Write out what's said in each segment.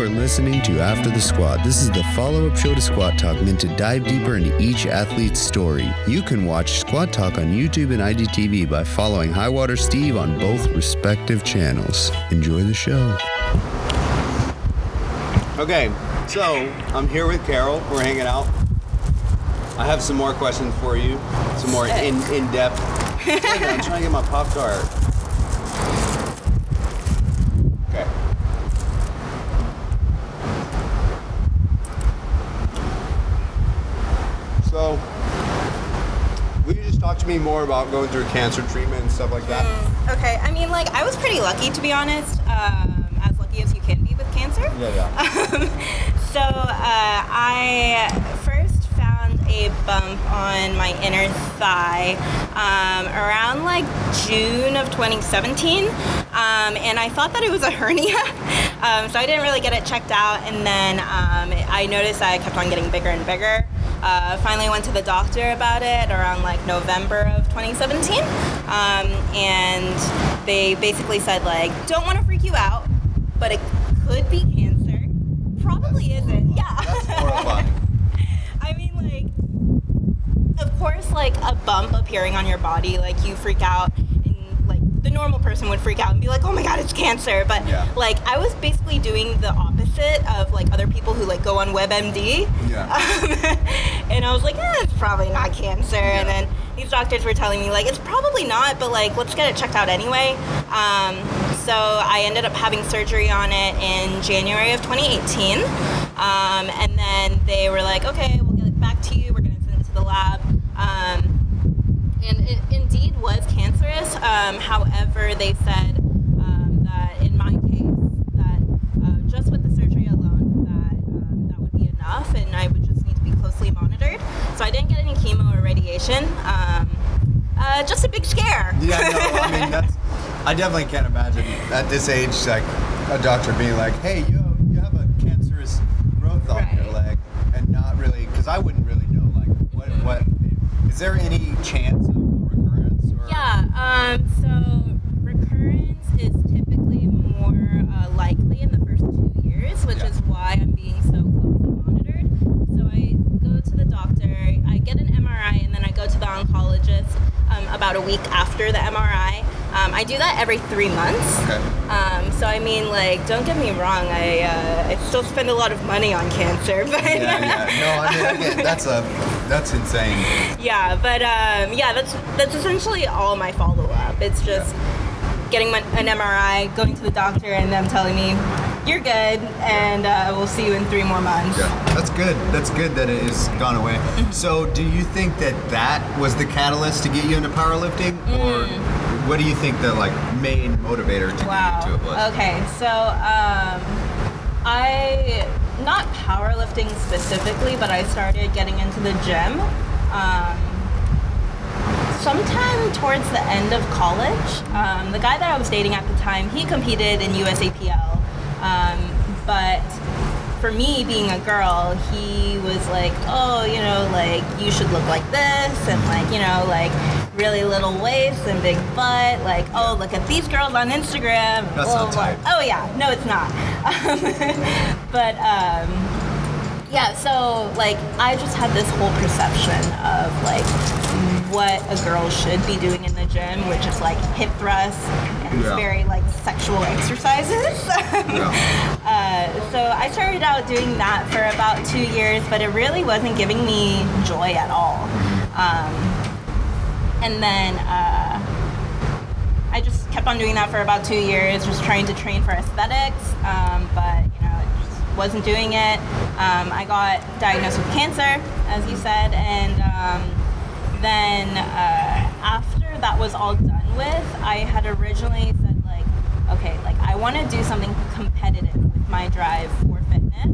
are listening to After the Squat. This is the follow-up show to Squat Talk meant to dive deeper into each athlete's story. You can watch Squat Talk on YouTube and IGTV by following Highwater Steve on both respective channels. Enjoy the show. Okay, so I'm here with Carol. We're hanging out. I have some more questions for you, some more in-depth. I'm trying to get my Pop-Tart. Okay. So, will you just talk to me more about going through cancer treatment and stuff like that? Okay, I mean, like, I was pretty lucky, to be honest, as lucky as you can be with cancer. So, I first found a bump on my inner thigh around, like, June of 2017, and I thought that it was a hernia, so I didn't really get it checked out, and then I noticed that I kept on getting bigger and bigger. Finally went to the doctor about it around like November of 2017, and they basically said like, don't want to freak you out, but it could be cancer. Probably isn't. Yeah. That's horrifying. I mean, like, of course, like a bump appearing on your body, like you freak out. The normal person would freak out and be like, oh my god, it's cancer. But like I was basically doing the opposite of like other people who like go on WebMD. And I was like, it's probably not cancer. And then these doctors were telling me like, it's probably not, but like, let's get it checked out anyway. So I ended up having surgery on it in January of 2018. And then they were like, okay, we'll get it back to you. We're going to send it to the lab. And it indeed was cancerous. However, they said that in my case, that just with the surgery alone, that would be enough, and I would just need to be closely monitored. So I didn't get any chemo or radiation. Just a big scare. Yeah, no, I mean, I definitely can't imagine at this age, like, a doctor being like, hey, you have a cancerous growth on your leg, and not really, because I wouldn't really know, like, what is there any chance of recurrence? Or? Yeah, so recurrence is typically more likely in the first 2 years, which is why I'm being so closely monitored. So I go to the doctor, I get an MRI, and then I go to the oncologist about a week after the MRI. I do that every 3 months. Okay. So I mean, like, don't get me wrong, I still spend a lot of money on cancer, but No, I mean, that's insane. Yeah, but that's essentially all my follow-up. It's just getting an MRI, going to the doctor, and them telling me you're good, and we'll see you in 3 more months. Yeah, that's good. That's good that it has gone away. So, do you think that was the catalyst to get you into powerlifting, or what do you think the like main motivator to get into it was? Okay, so I not powerlifting specifically, but I started getting into the gym sometime towards the end of college. The guy that I was dating at the time, he competed in USAPL, but for me, being a girl, he was like, oh, you know, like, you should look like this, and like, you know, like, really little waist and big butt, like, oh, look at these girls on Instagram. That's not type. Oh yeah, no, it's not. But yeah, so like, I just had this whole perception of like what a girl should be doing in the gym, which is like hip thrusts and very like sexual exercises. So I started out doing that for about 2 years, but it really wasn't giving me joy at all. And then I just kept on doing that for about 2 years, just trying to train for aesthetics, but you know, it just wasn't doing it. I got diagnosed with cancer, as you said, and then after that was all done with, I had originally said like, okay, like I want to do something competitive with my drive for fitness,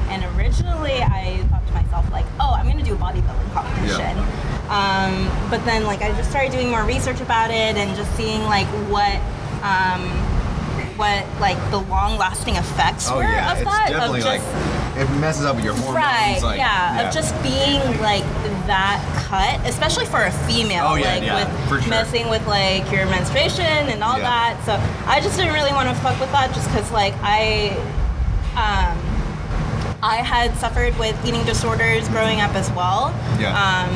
and originally I thought to myself like, oh, I'm going to do a bodybuilding competition. But then like I just started doing more research about it and just seeing like what like the long-lasting effects were of that. Definitely of just, like it messes up with your hormones. Right. Like, of just being like that cut, especially for a female. With messing with like your menstruation and all that. So I just didn't really want to fuck with that, just because like I I had suffered with eating disorders growing up as well. Yeah.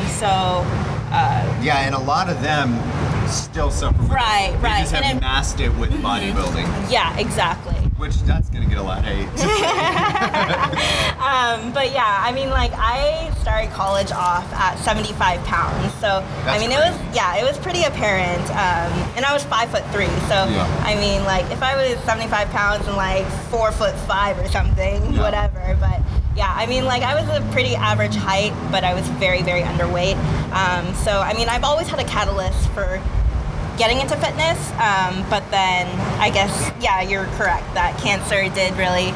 Yeah, and a lot of them still suffer with Right, it. They right. just have masked it with bodybuilding. Yeah, exactly. Which, that's going to get a lot of hate. But yeah, I mean, like, I started college off at 75 pounds. So, That's I mean, crazy. it was pretty apparent. And I was 5'3". So, Yeah. I mean, like, if I was 75 pounds and like 4'5" or something, Yeah. whatever. But yeah, I mean, like, I was a pretty average height, but I was very, very underweight. So, I mean, I've always had a catalyst for getting into fitness, but then I guess, yeah, you're correct that cancer did really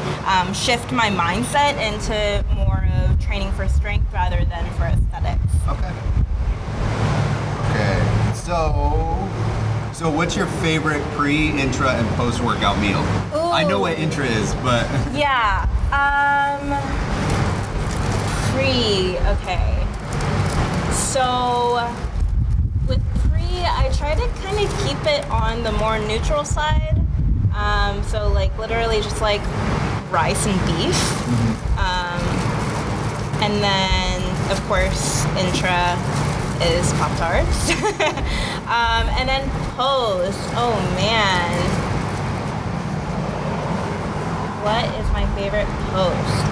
shift my mindset into more of training for strength rather than for aesthetics. Okay. So what's your favorite pre, intra, and post-workout meal? Ooh. I know what intra is, but... Yeah, okay. So with I try to kind of keep it on the more neutral side. So like literally just like rice and beef. And then of course intra is Pop-Tarts. And then post, oh man. What is my favorite post?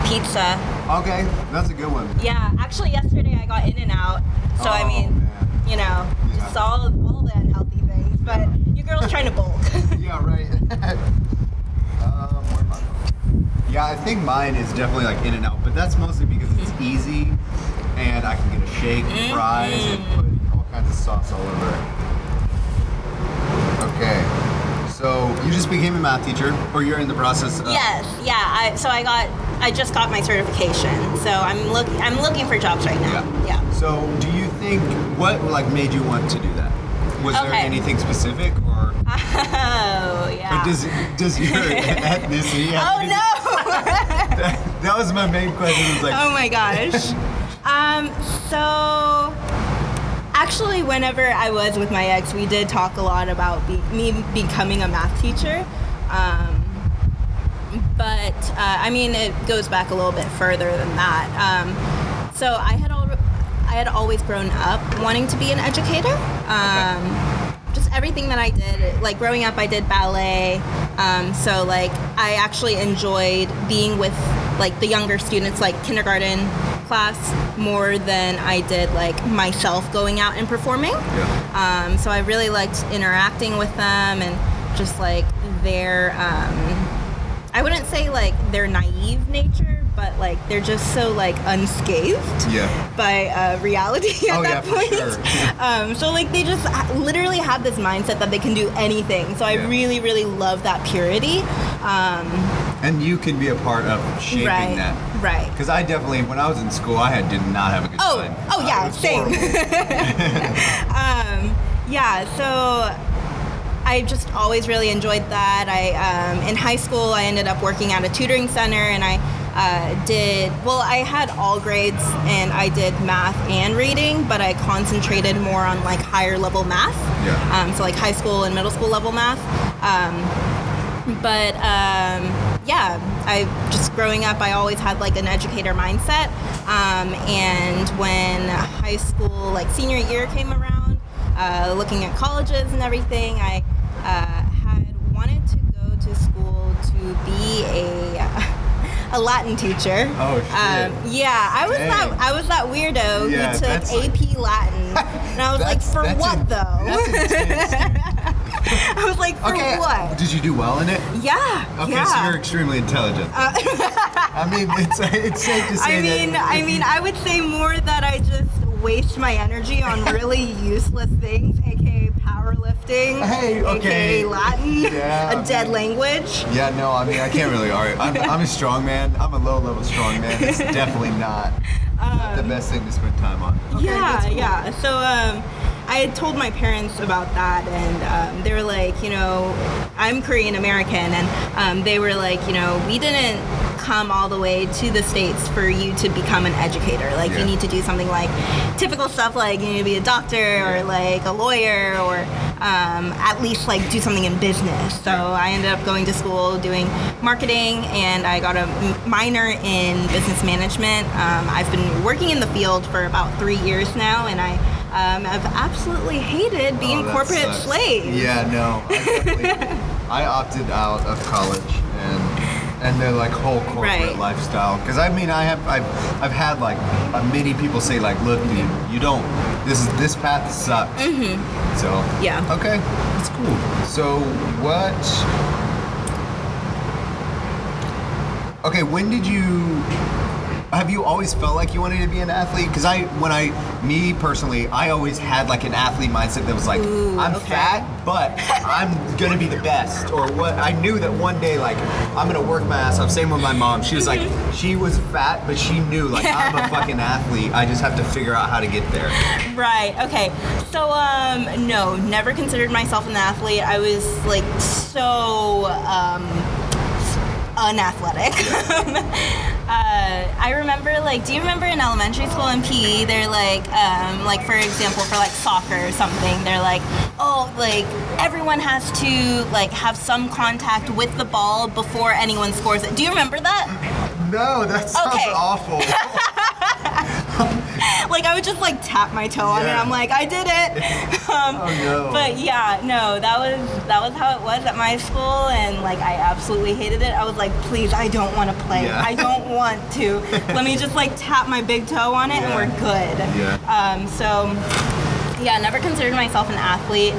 Pizza. Okay, that's a good one. Yeah, actually yesterday I got In-N-Out, so I mean, man. you know, Yeah. just all the unhealthy things. But your girl's trying to bulk. Yeah, right. Where am I going? Yeah, I think mine is definitely like In-N-Out, but that's mostly because it's easy and I can get a shake, fries, and put all kinds of sauce all over it. Okay, so you just became a math teacher, or you're in the process of... Yes, yeah. I just got my certification, so I'm looking for jobs right now. Yeah. So do you think, what like made you want to do that? Was there Okay. anything specific, or... Oh yeah. Or does your ethnicity have Oh anything- no. That was my main question. Was like, Oh my gosh. So actually, whenever I was with my ex, we did talk a lot about me becoming a math teacher. But I mean, it goes back a little bit further than that. So I had always grown up wanting to be an educator. Just everything that I did, like growing up, I did ballet. So like I actually enjoyed being with like the younger students, like kindergarten class, more than I did like myself going out and performing. Yeah. So I really liked interacting with them and just like their, I wouldn't say like their naive nature, but like they're just so like unscathed by reality at that point. For sure. So like they just literally have this mindset that they can do anything. So I really, really love that purity. And you can be a part of shaping that. Right. Because I definitely, when I was in school, did not have a good time. Oh yeah, It was same. Yeah, so I just always really enjoyed that. In high school, I ended up working at a tutoring center, and I had all grades, and I did math and reading, but I concentrated more on like higher level math. Yeah. So like high school and middle school level math. I just growing up, I always had like an educator mindset. And when high school, like senior year came around, looking at colleges and everything, I had wanted to go to school to be a Latin teacher. Oh shit. I was that weirdo who took AP Latin, and I was like, for what though? That's intense. I was like, for what? Did you do well in it? Yeah. Okay, so you're extremely intelligent. I mean, it's safe to say I would say more that I just waste my energy on really useless things, aka powerlifting, aka Latin, a dead language. Yeah, no, I mean, I can't really argue. I'm a strong man. I'm a low-level strong man. It's definitely not the best thing to spend time on. Okay, that's cool. Yeah. So I had told my parents about that, and they were like, I'm Korean American, and they were like, we didn't come all the way to the States for you to become an educator. Like, you need to do something like typical stuff, like you need to be a doctor or like a lawyer or at least like do something in business. So I ended up going to school doing marketing, and I got a minor in business management. I've been working in the field for about 3 years now, and I have absolutely hated being corporate slave. Yeah, no. I opted out of college and the like whole corporate lifestyle, because I mean I've had like many people say like, look dude, you don't, this path sucks. So yeah, okay, that's cool. So when did you, have you always felt like you wanted to be an athlete? Because me personally, I always had like an athlete mindset that was like, I'm fat, but I'm gonna be the best. Or what? I knew that one day, like, I'm gonna work my ass off. Same with my mom. She was like, she was fat, but she knew like, I'm a fucking athlete. I just have to figure out how to get there. Right. Okay. So no, never considered myself an athlete. I was like so unathletic. I remember, like, do you remember in elementary school in PE, they're like for example, for like soccer or something, they're like, oh, like everyone has to like have some contact with the ball before anyone scores it. Do you remember that? No, that sounds awful. Like I would just like tap my toe on it. I'm like, I did it. Oh no. But yeah, no, that was how it was at my school, and like I absolutely hated it. I was like, please, I don't want to play. Yeah. I don't want to. Let me just like tap my big toe on it, and we're good. Yeah. So yeah, never considered myself an athlete.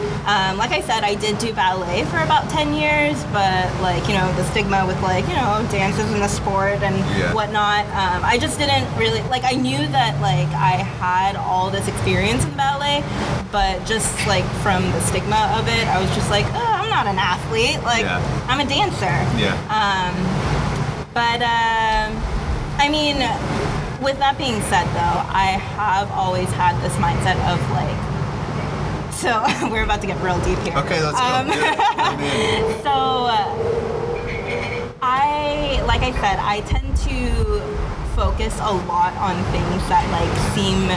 Like I said, I did do ballet for about 10 years, but like, you know, the stigma with like, you know, dances in the sport and whatnot, I just didn't really, like, I knew that like I had all this experience in ballet, but just like from the stigma of it, I was just like, oh, I'm not an athlete, like I'm a dancer. But I mean, with that being said, though, I have always had this mindset of like, so we're about to get real deep here. Okay, let's go. So like I said, I tend to focus a lot on things that like seem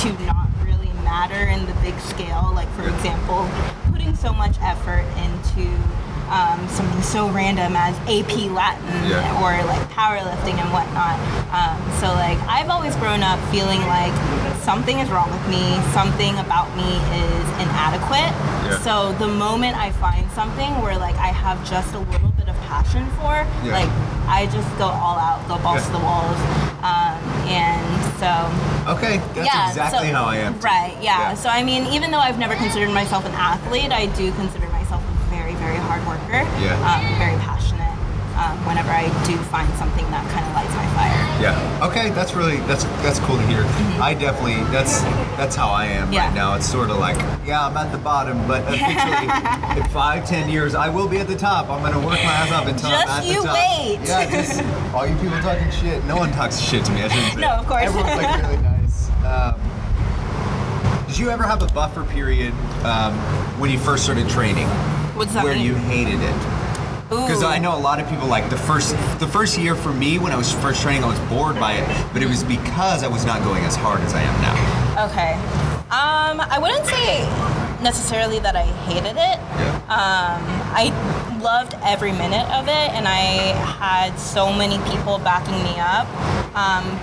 to not really matter in the big scale. Like for example, putting so much effort into something so random as AP Latin or like powerlifting and whatnot. So like I've always grown up feeling like something is wrong with me, something about me is inadequate. So the moment I find something where like I have just a little bit of passion for, like I just go all out, go balls to the walls. And so okay, that's exactly how I am. Right, So I mean, even though I've never considered myself an athlete, I do consider myself a very, very hard worker, very passionate. Whenever I do find something that kind of lights my fire. Okay, that's cool to hear. I definitely, that's how I am right now. It's sort of like, I'm at the bottom, but eventually in 5-10 years I will be at the top. I'm gonna work my ass off until I'm at the top. Wait. Yeah, just all you people talking shit. No one talks shit to me. I shouldn't say. No, of course. Everyone's like really nice. Did you ever have a buffer period when you first started training? What's that where mean? you hated it? Because I know a lot of people, like the first year for me when I was first training, I was bored by it, but it was because I was not going as hard as I am now. Okay. I wouldn't say necessarily that I hated it. I loved every minute of it, and I had so many people backing me up.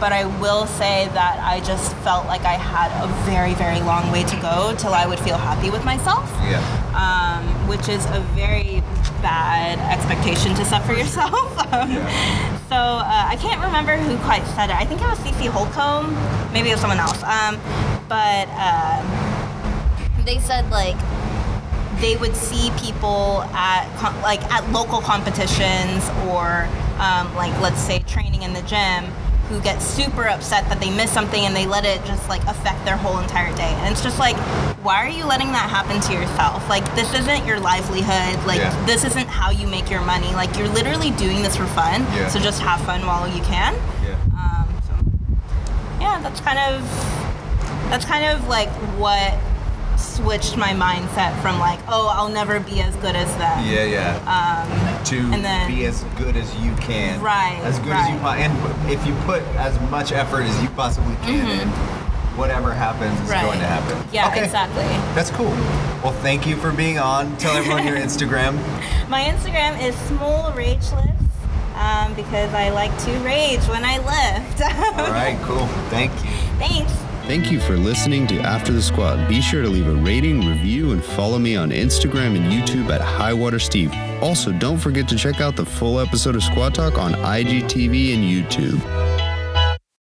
But I will say that I just felt like I had a very, very long way to go till I would feel happy with myself. Which is a very bad expectation to set for yourself. So I can't remember who quite said it. I think it was Cece Holcomb. Maybe it was someone else. But they said like they would see people at local competitions or like let's say training in the gym, who get super upset that they miss something and they let it just like affect their whole entire day. And it's just like, why are you letting that happen to yourself? Like, this isn't your livelihood. Like, this isn't how you make your money. Like, you're literally doing this for fun. So just have fun while you can. That's kind of like what switched my mindset from like, oh, I'll never be as good as them. To be as good as you can. Right. As good as you possibly. And if you put as much effort as you possibly can in, whatever happens is going to happen. Yeah, okay. exactly. That's cool. Well, thank you for being on. Tell everyone your Instagram. My Instagram is Smolragelifts because I like to rage when I lift. All right, cool. Thank you. Thanks. Thank you for listening to After the Squad. Be sure to leave a rating, review, and follow me on Instagram and YouTube at Highwater Steve. Also, don't forget to check out the full episode of Squad Talk on IGTV and YouTube.